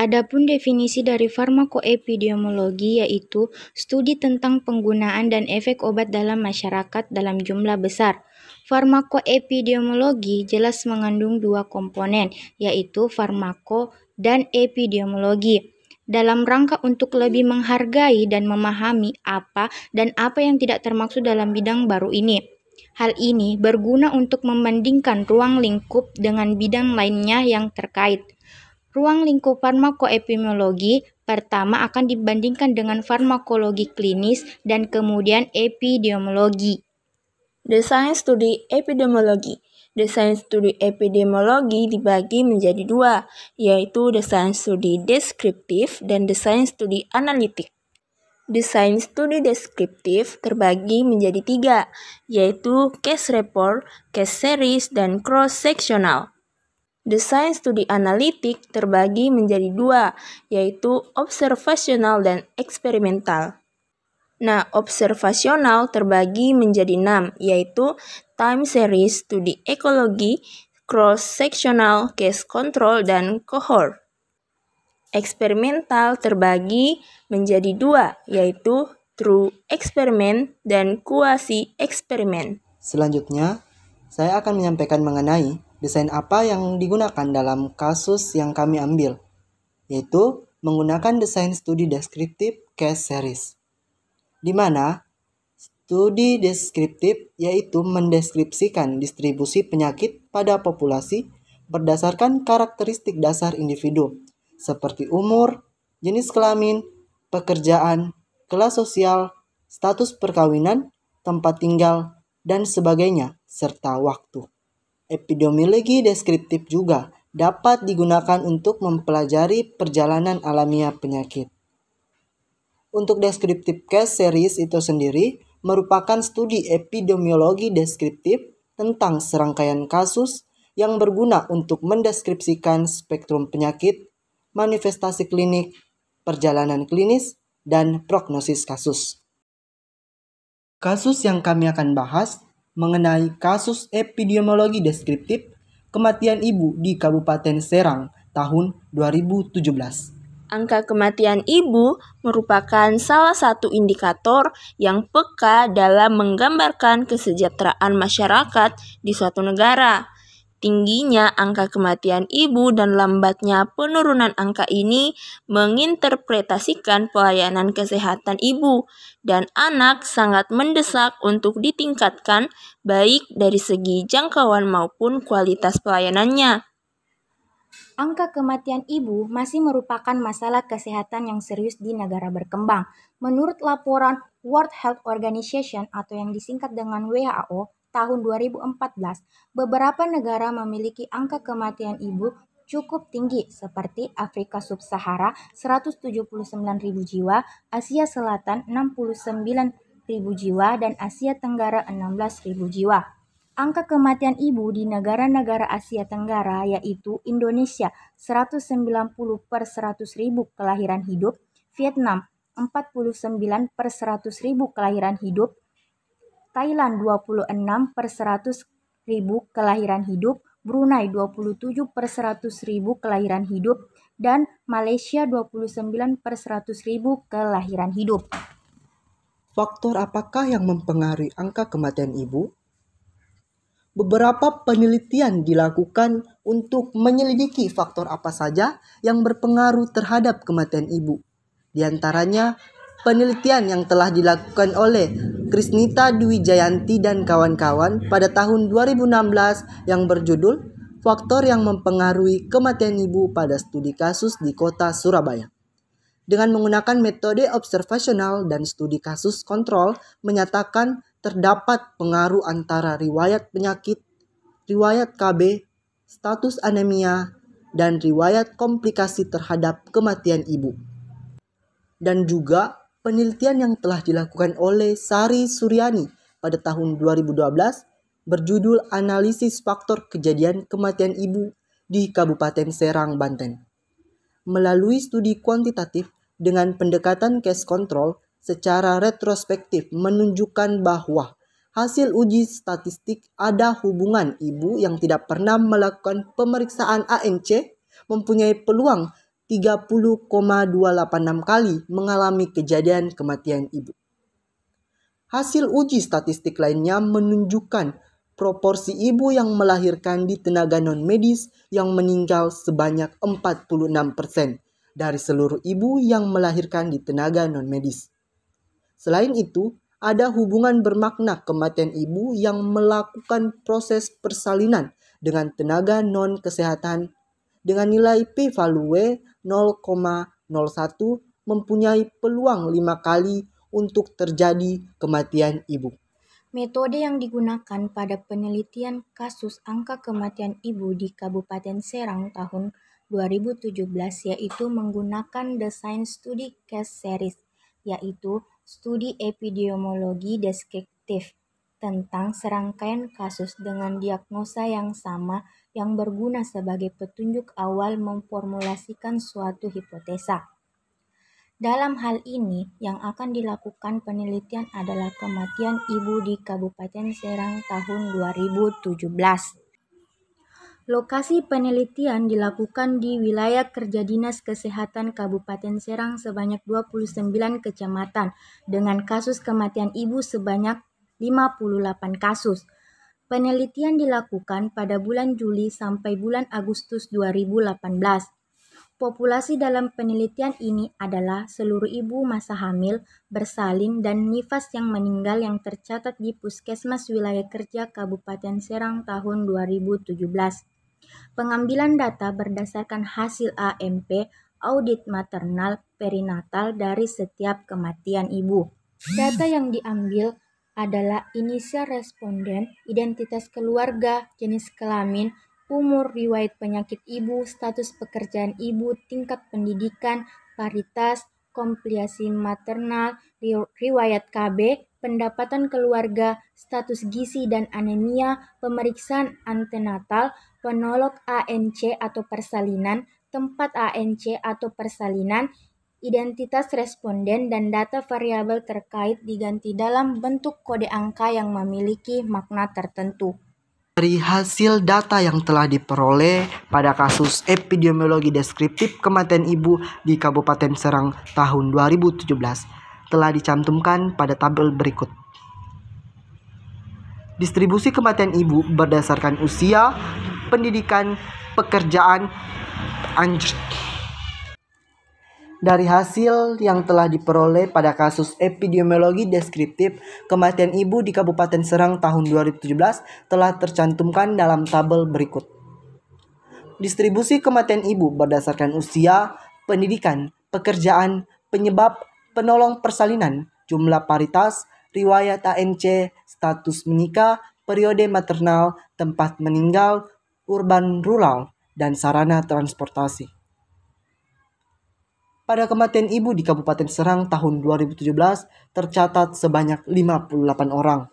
Adapun definisi dari farmakoepidemiologi yaitu studi tentang penggunaan dan efek obat dalam masyarakat dalam jumlah besar. Farmakoepidemiologi jelas mengandung dua komponen, yaitu farmako dan epidemiologi, dalam rangka untuk lebih menghargai dan memahami apa yang tidak termaksud dalam bidang baru ini. Hal ini berguna untuk membandingkan ruang lingkup dengan bidang lainnya yang terkait. Ruang lingkup farmakoepidemiologi pertama akan dibandingkan dengan farmakologi klinis dan kemudian epidemiologi. Desain studi epidemiologi. Desain studi epidemiologi dibagi menjadi dua, yaitu desain studi deskriptif dan desain studi analitik. Desain studi deskriptif terbagi menjadi tiga, yaitu case report, case series, dan cross-sectional. Desain studi analitik terbagi menjadi dua, yaitu observasional dan eksperimental. Nah, observasional terbagi menjadi 6, yaitu time series, studi ekologi, cross-sectional, case control, dan cohort. Eksperimental terbagi menjadi 2, yaitu true experiment dan quasi-eksperimen. Selanjutnya, saya akan menyampaikan mengenai desain apa yang digunakan dalam kasus yang kami ambil, yaitu menggunakan desain studi deskriptif case series, di mana studi deskriptif yaitu mendeskripsikan distribusi penyakit pada populasi berdasarkan karakteristik dasar individu, seperti umur, jenis kelamin, pekerjaan, kelas sosial, status perkawinan, tempat tinggal, dan sebagainya, serta waktu. Epidemiologi deskriptif juga dapat digunakan untuk mempelajari perjalanan alamiah penyakit. Untuk deskriptif case series itu sendiri merupakan studi epidemiologi deskriptif tentang serangkaian kasus yang berguna untuk mendeskripsikan spektrum penyakit, manifestasi klinik, perjalanan klinis, dan prognosis kasus. Kasus yang kami akan bahas mengenai kasus epidemiologi deskriptif kematian ibu di Kabupaten Serang tahun 2017. Angka kematian ibu merupakan salah satu indikator yang peka dalam menggambarkan kesejahteraan masyarakat di suatu negara. Tingginya angka kematian ibu dan lambatnya penurunan angka ini menginterpretasikan pelayanan kesehatan ibu dan anak sangat mendesak untuk ditingkatkan baik dari segi jangkauan maupun kualitas pelayanannya. Angka kematian ibu masih merupakan masalah kesehatan yang serius di negara berkembang. Menurut laporan World Health Organization atau yang disingkat dengan WHO tahun 2014, beberapa negara memiliki angka kematian ibu cukup tinggi seperti Afrika Sub-Sahara 179.000 jiwa, Asia Selatan 69.000 jiwa, dan Asia Tenggara 16.000 jiwa. Angka kematian ibu di negara-negara Asia Tenggara yaitu Indonesia 190 per 100.000 kelahiran hidup, Vietnam 49 per 100.000 kelahiran hidup, Thailand 26 per 100.000 kelahiran hidup, Brunei 27 per 100.000 kelahiran hidup, dan Malaysia 29 per 100.000 kelahiran hidup. Faktor apakah yang mempengaruhi angka kematian ibu? Beberapa penelitian dilakukan untuk menyelidiki faktor apa saja yang berpengaruh terhadap kematian ibu. Di antaranya, penelitian yang telah dilakukan oleh Krisnita Dwi Jayanti dan kawan-kawan pada tahun 2016 yang berjudul Faktor yang Mempengaruhi Kematian Ibu pada Studi Kasus di Kota Surabaya. Dengan menggunakan metode observasional dan studi kasus kontrol menyatakan terdapat pengaruh antara riwayat penyakit, riwayat KB, status anemia, dan riwayat komplikasi terhadap kematian ibu. Dan juga penelitian yang telah dilakukan oleh Sari Suryani pada tahun 2012 berjudul Analisis Faktor Kejadian Kematian Ibu di Kabupaten Serang, Banten. Melalui studi kuantitatif dengan pendekatan case control secara retrospektif menunjukkan bahwa hasil uji statistik ada hubungan ibu yang tidak pernah melakukan pemeriksaan ANC mempunyai peluang 30,286 kali mengalami kejadian kematian ibu. Hasil uji statistik lainnya menunjukkan proporsi ibu yang melahirkan di tenaga non-medis yang meninggal sebanyak 46% dari seluruh ibu yang melahirkan di tenaga non-medis. Selain itu, ada hubungan bermakna kematian ibu yang melakukan proses persalinan dengan tenaga non-kesehatan dengan nilai p-value 0,01 mempunyai peluang 5 kali untuk terjadi kematian ibu. Metode yang digunakan pada penelitian kasus angka kematian ibu di Kabupaten Serang tahun 2017 yaitu menggunakan desain studi case series, yaitu studi epidemiologi deskriptif tentang serangkaian kasus dengan diagnosa yang sama yang berguna sebagai petunjuk awal memformulasikan suatu hipotesa. Dalam hal ini, yang akan dilakukan penelitian adalah kematian ibu di Kabupaten Serang tahun 2017. Lokasi penelitian dilakukan di wilayah kerja Dinas Kesehatan Kabupaten Serang sebanyak 29 kecamatan dengan kasus kematian ibu sebanyak 58 kasus. Penelitian dilakukan pada bulan Juli sampai bulan Agustus 2018. Populasi dalam penelitian ini adalah seluruh ibu masa hamil, bersalin, dan nifas yang meninggal yang tercatat di Puskesmas Wilayah Kerja Kabupaten Serang tahun 2017. Pengambilan data berdasarkan hasil AMP, audit maternal perinatal dari setiap kematian ibu. Data yang diambil adalah inisial responden, identitas keluarga, jenis kelamin, umur, riwayat penyakit ibu, status pekerjaan ibu, tingkat pendidikan, paritas, komplikasi maternal, riwayat KB, pendapatan keluarga, status gizi dan anemia, pemeriksaan antenatal, penolok ANC atau persalinan, tempat ANC atau persalinan, identitas responden, dan data variabel terkait diganti dalam bentuk kode angka yang memiliki makna tertentu. Dari hasil data yang telah diperoleh pada kasus epidemiologi deskriptif kematian ibu di Kabupaten Serang tahun 2017 telah dicantumkan pada tabel berikut. Distribusi kematian ibu berdasarkan usia, pendidikan, pekerjaan, Dari hasil yang telah diperoleh pada kasus epidemiologi deskriptif kematian ibu di Kabupaten Serang tahun 2017 telah tercantumkan dalam tabel berikut. Distribusi kematian ibu berdasarkan usia, pendidikan, pekerjaan, penyebab, penolong persalinan, jumlah paritas, riwayat ANC, status menikah, periode maternal, tempat meninggal, urban rural, dan sarana transportasi. Pada kematian ibu di Kabupaten Serang tahun 2017 tercatat sebanyak 58 orang.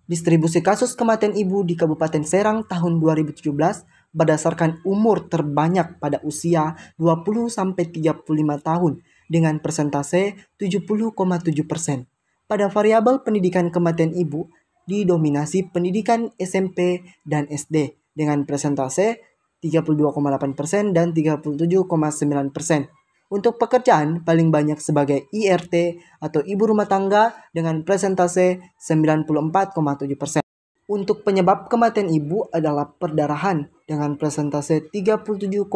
Distribusi kasus kematian ibu di Kabupaten Serang tahun 2017 berdasarkan umur terbanyak pada usia 20-35 tahun dengan persentase 70,7%. Pada variabel pendidikan kematian ibu didominasi pendidikan SMP dan SD dengan persentase 32,8% dan 37,9%. Untuk pekerjaan paling banyak sebagai IRT atau ibu rumah tangga dengan persentase 94,7%. Untuk penyebab kematian ibu adalah perdarahan dengan persentase 37,9%,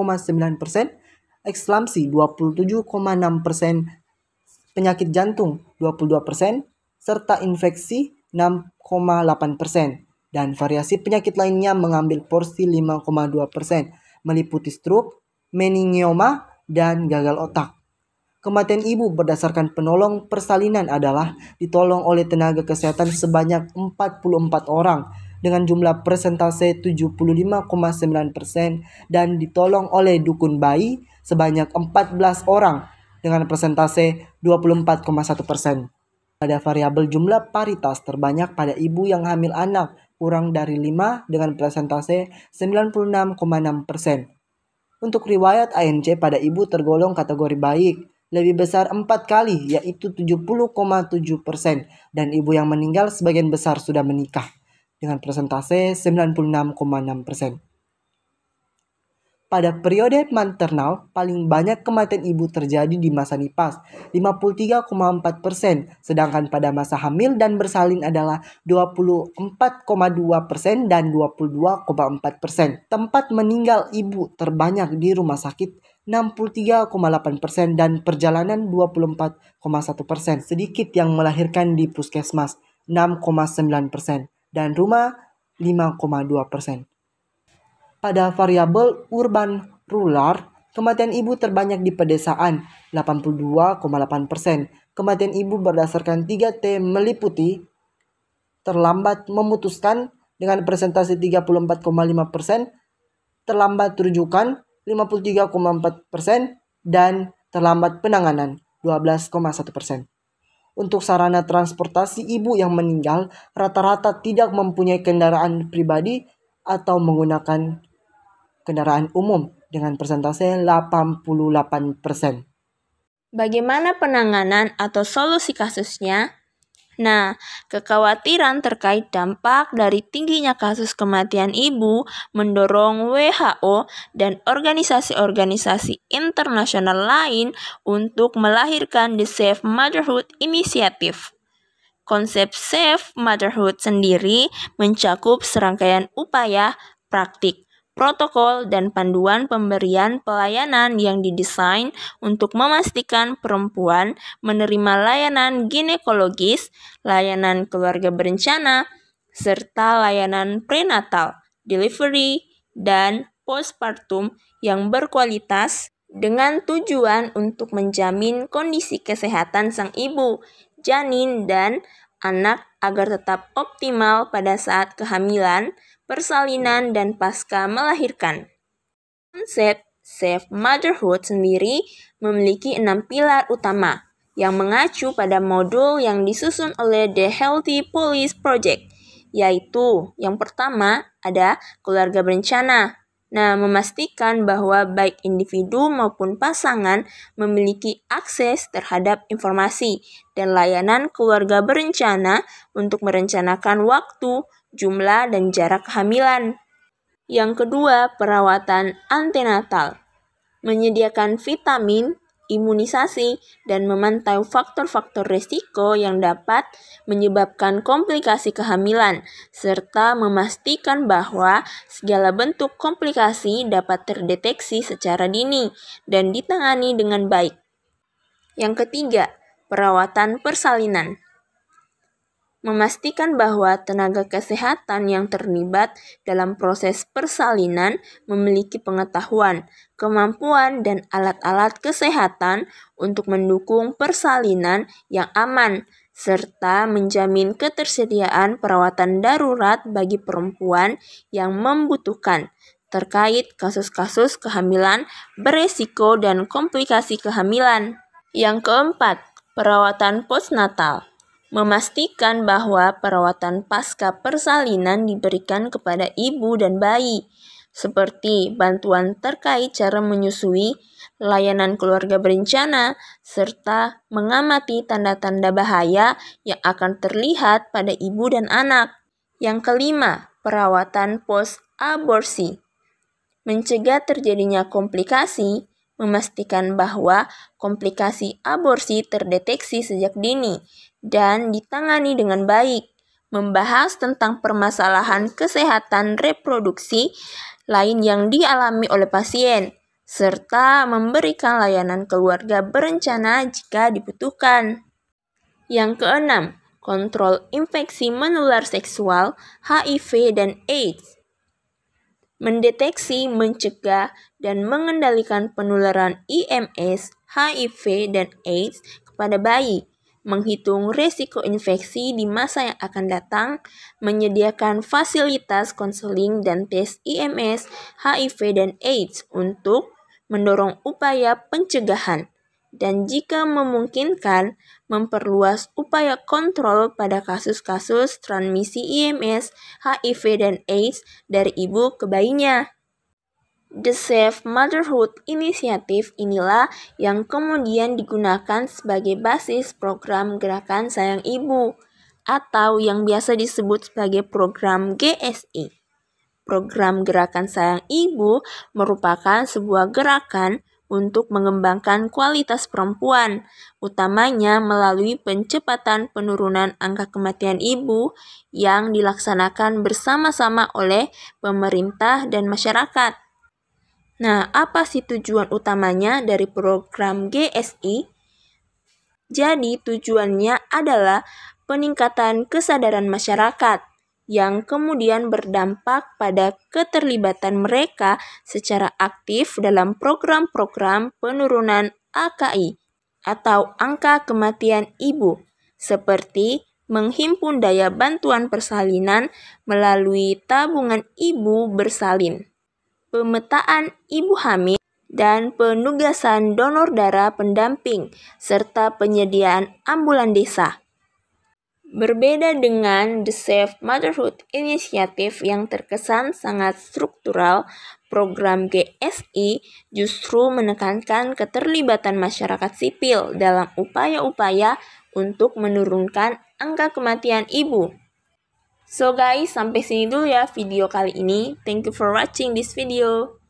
eklamsi 27,6%, penyakit jantung 22%, serta infeksi 6,8%. Dan variasi penyakit lainnya mengambil porsi 5,2%, meliputi stroke, meningioma, dan gagal otak. Kematian ibu berdasarkan penolong persalinan adalah ditolong oleh tenaga kesehatan sebanyak 44 orang dengan jumlah persentase 75,9% dan ditolong oleh dukun bayi sebanyak 14 orang dengan persentase 24,1%. Pada variabel jumlah paritas terbanyak pada ibu yang hamil anak kurang dari 5 dengan persentase 96,6%. Untuk riwayat ANC pada ibu tergolong kategori baik, lebih besar 4 kali yaitu 70,7%, dan ibu yang meninggal sebagian besar sudah menikah dengan persentase 96,6%. Pada periode maternal, paling banyak kematian ibu terjadi di masa nifas, 53,4%, sedangkan pada masa hamil dan bersalin adalah 24,2% dan 22,4%. Tempat meninggal ibu terbanyak di rumah sakit, 63,8%, dan perjalanan 24,1%. Sedikit yang melahirkan di puskesmas, 6,9%, dan rumah 5,2%. Pada variabel urban-rural, kematian ibu terbanyak di pedesaan, 82,8%. Kematian ibu berdasarkan 3T meliputi terlambat memutuskan dengan persentase 34,5%, terlambat rujukan 53,4%, dan terlambat penanganan 12,1%. Untuk sarana transportasi ibu yang meninggal, rata-rata tidak mempunyai kendaraan pribadi atau menggunakan kendaraan umum dengan persentase 88%. Bagaimana penanganan atau solusi kasusnya? Nah, kekhawatiran terkait dampak dari tingginya kasus kematian ibu mendorong WHO dan organisasi-organisasi internasional lain untuk melahirkan The Safe Motherhood Initiative. Konsep Safe Motherhood sendiri mencakup serangkaian upaya, praktik, protokol, dan panduan pemberian pelayanan yang didesain untuk memastikan perempuan menerima layanan ginekologis, layanan keluarga berencana, serta layanan prenatal, delivery, dan postpartum yang berkualitas dengan tujuan untuk menjamin kondisi kesehatan sang ibu, janin, dan anak agar tetap optimal pada saat kehamilan, persalinan, dan pasca melahirkan. Konsep Safe Motherhood sendiri memiliki 6 pilar utama yang mengacu pada modul yang disusun oleh The Healthy Police Project, yaitu yang pertama ada keluarga berencana. Nah, memastikan bahwa baik individu maupun pasangan memiliki akses terhadap informasi dan layanan keluarga berencana untuk merencanakan waktu, jumlah, dan jarak kehamilan. Yang kedua, perawatan antenatal. Menyediakan vitamin, imunisasi, dan memantau faktor-faktor risiko yang dapat menyebabkan komplikasi kehamilan, serta memastikan bahwa segala bentuk komplikasi dapat terdeteksi secara dini dan ditangani dengan baik. Yang ketiga, perawatan persalinan. Memastikan bahwa tenaga kesehatan yang terlibat dalam proses persalinan memiliki pengetahuan, kemampuan, dan alat-alat kesehatan untuk mendukung persalinan yang aman, serta menjamin ketersediaan perawatan darurat bagi perempuan yang membutuhkan, terkait kasus-kasus kehamilan beresiko dan komplikasi kehamilan. Yang keempat, perawatan postnatal. Memastikan bahwa perawatan pasca persalinan diberikan kepada ibu dan bayi, seperti bantuan terkait cara menyusui, layanan keluarga berencana, serta mengamati tanda-tanda bahaya yang akan terlihat pada ibu dan anak. Yang kelima, perawatan post-aborsi. Mencegah terjadinya komplikasi, memastikan bahwa komplikasi aborsi terdeteksi sejak dini dan ditangani dengan baik, membahas tentang permasalahan kesehatan reproduksi lain yang dialami oleh pasien, serta memberikan layanan keluarga berencana jika dibutuhkan. Yang keenam, kontrol infeksi menular seksual, HIV, dan AIDS. Mendeteksi, mencegah, dan mengendalikan penularan IMS, HIV, dan AIDS kepada bayi, menghitung risiko infeksi di masa yang akan datang, menyediakan fasilitas konseling dan tes IMS, HIV, dan AIDS untuk mendorong upaya pencegahan, dan jika memungkinkan, memperluas upaya kontrol pada kasus-kasus transmisi IMS, HIV, dan AIDS dari ibu ke bayinya. The Safe Motherhood Initiative inilah yang kemudian digunakan sebagai basis program Gerakan Sayang Ibu, atau yang biasa disebut sebagai program GSI. program Gerakan Sayang Ibu merupakan sebuah gerakan untuk mengembangkan kualitas perempuan, utamanya melalui pencepatan penurunan angka kematian ibu yang dilaksanakan bersama-sama oleh pemerintah dan masyarakat. Nah, apa sih tujuan utamanya dari program GSI? Jadi, tujuannya adalah peningkatan kesadaran masyarakat yang kemudian berdampak pada keterlibatan mereka secara aktif dalam program-program penurunan AKI atau angka kematian ibu, seperti menghimpun daya bantuan persalinan melalui tabungan ibu bersalin, pemetaan ibu hamil, dan penugasan donor darah pendamping, serta penyediaan ambulan desa. Berbeda dengan The Safe Motherhood Initiative yang terkesan sangat struktural, program GSI justru menekankan keterlibatan masyarakat sipil dalam upaya-upaya untuk menurunkan angka kematian ibu. So guys, sampai sini dulu ya video kali ini. Thank you for watching this video.